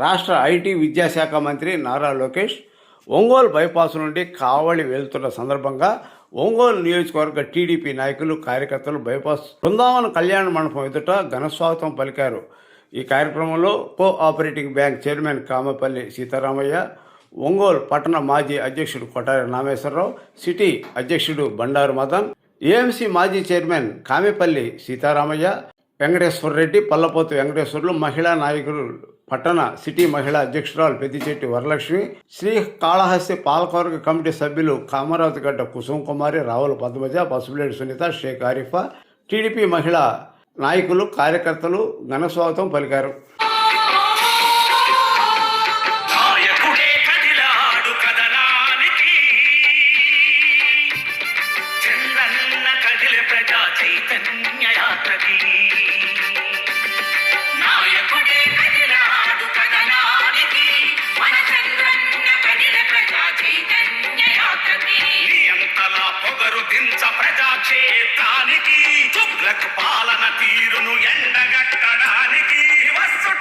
రాష్ట్ర ఐటీ విద్యాశాఖ మంత్రి నారా లోకేష్ ఒంగోలు బైపాస్ నుండి కావలి వెళ్తున్న సందర్భంగా ఒంగోలు నియోజకవర్గ టీడీపీ నాయకులు కార్యకర్తలు బైపాస్ బృందావన కళ్యాణ మండపం ఎదుట ఘనస్వాగతం పలికారు. ఈ కార్యక్రమంలో cooperative bank chairman Kamapalli Sitaramaiah, Ongole పట్టణ మాజీ అధ్యక్షుడు కొటారి నామేశ్వరరావు, సిటీ అధ్యక్షుడు బండారు మదన్, ఏఎంసీ మాజీ చైర్మన్ కామేపల్లి సీతారామయ్య, వెంకటేశ్వర రెడ్డి, పల్లపోతు వెంకటేశ్వర్లు, మహిళా నాయకులు పట్టణ సిటీ మహిళా అధ్యక్షురాలు పెద్దిచెట్టి వరలక్ష్మి, శ్రీకాళహస్తి పాలకవర్గ కమిటీ సభ్యులు కామరావతి గడ్డ కుసుమ కుమారి, రావుల పద్మజ, పసుపులేడి సునీత, షేక్ ఆరిఫా, టీడీపీ మహిళా నాయకులు కార్యకర్తలు ఘనస్వాగతం పలికారు. పాలన తీరును ఎండగట్టడానికి రివస్సు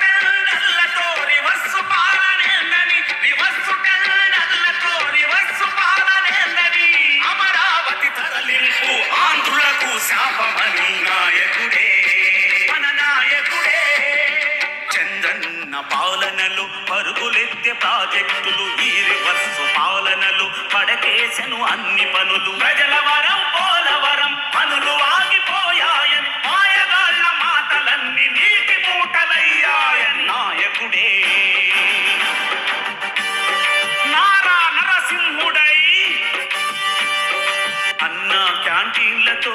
పాలనేందని అమరావతి తరలింపు ఆంధ్రులకు శాపమని నాయకుడే మన నాయకుడే. చంద్రన్న పాలనలు పరుగులెత్తే ప్రాజెక్టులు, ఈ రివర్సు పాలనలు పడకేసెను అన్ని పనులు. ప్రజల వరం పోలవరం పనులు ఆగిపోయాయని మాయగాళ్ల మాటలన్నీ నీటి మూటలయ్యాయని నాయకుడే నారా నరసింహుడై అన్న క్యాంటీన్లతో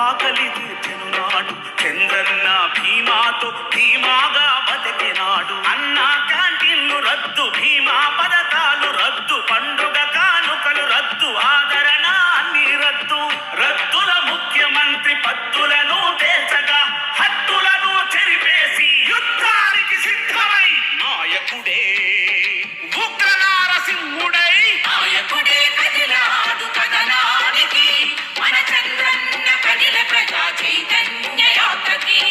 ఆకలి తీర్చెను నాడు. చంద్రన్న భీమాతో ధీమాగా బతికినాడు. అన్న క్యాంటీన్లు రద్దు, భీమా పథకాలు రద్దు, పండుగ కానుకలు రద్దు, ఆదరణ అన్ని రద్దు. రద్దుల ముఖ్యమంత్రి పద్దులను తేల్చగా హద్దులను చెరిపేసి యుద్ధానికి సిద్ధమై నాయకుడే ఉగ్ర నారసింహుడై నాయకుడే కదిలాడు కదనానికి మన చంద్రన్న కదిల ప్రజా చైతన్య యాత్రకి.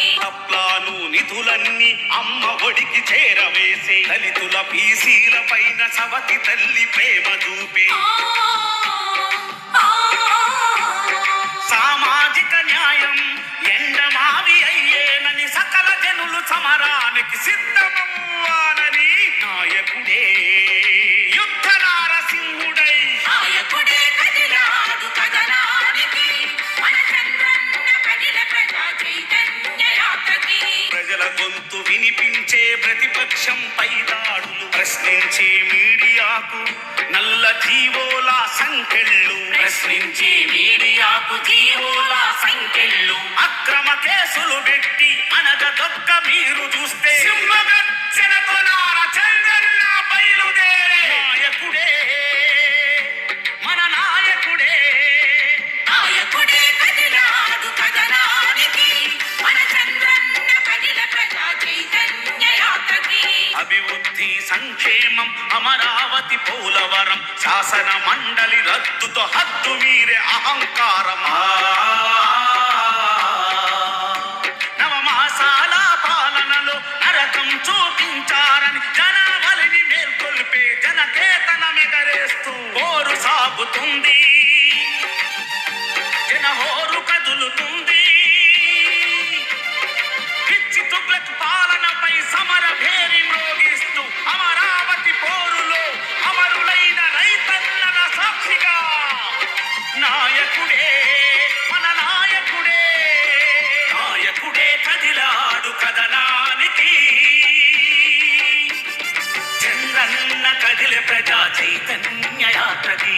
ప్లాను నిధులన్నీ అమ్మ ఒడికి చేరవేసే దళితుల బీసీల పైన సవతి తల్లి ప్రేమ చూపే సామాజిక న్యాయం ఎండమావి అయ్యేనని సకల జనులు సమరానికి సిద్ధమవ్వాలని నాయకుడే యుద్ధ నారసింహుడై నాయకుడే కదిలాడు కదనానికి మన చంద్రన్న కదిల ప్రజా చైతన్య యాత్రకి. ప్రజల గొంతు వినిపించే ప్రతిపక్షం పై దాడులు, ప్రశ్నించే మీడియాకు నల్ల జీవోల సంకెళ్ళు, ప్రశ్నించే మీడియాకు జీవోల సంకెళ్ళు. అక్రమ కేసులు పెట్టి అనగదొక్క మీరు చూస్తే సింహగర్జనతో నార చంద్రన్న బయలుదేరే నాయకుడే మన నాయకుడే నాయకుడే కదిలాడు కదనానికి మన చంద్రన్న కదిల ప్రజా చైతన్య యాత్రకి. అభివృద్ధి సంక్షేమం అమరావతి పోలవరం శాసన మండలి రద్దుతో హద్దు మీరే అహంకారం. నవమాసాల పాలనలో నరకం చూపించారని జనావళిని మేల్కొల్పే జనకేతనమెగరేస్తూ హోరు సాగుతుంది, జనహోరు కదులుతుంది. పిచ్చి తుగ్లక్ పాలనపై సమర భేరి మ్రోగిస్తూ అమరావతి పోరులో అమరులైన రైతన్నల సాక్షిగా నాయకుడే మన నాయకుడే నాయకుడే కదిలాడు కదనానికి చంద్రన్న కదిలే ప్రజా చైతన్య యాత్రకి.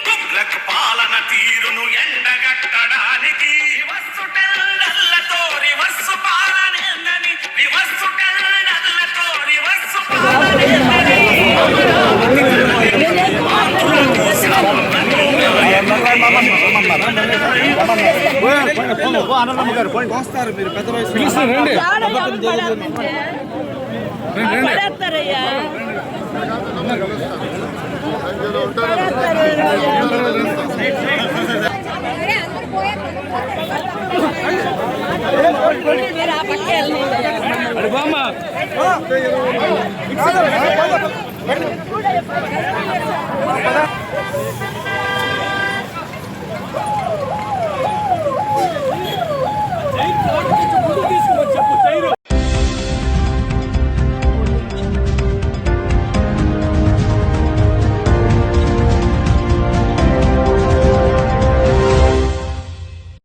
తుగ్లక్ పాలన తీరును ఎండగట్టడానికి రివస్సు టెండర్లతో రివస్సు పాలనేందని రివస్సు టెండర్లతో రివస్సు పాలనేందని వస్తారు మీరు పెద్ద వయసు మీరు ఆ పక్క బామ్మ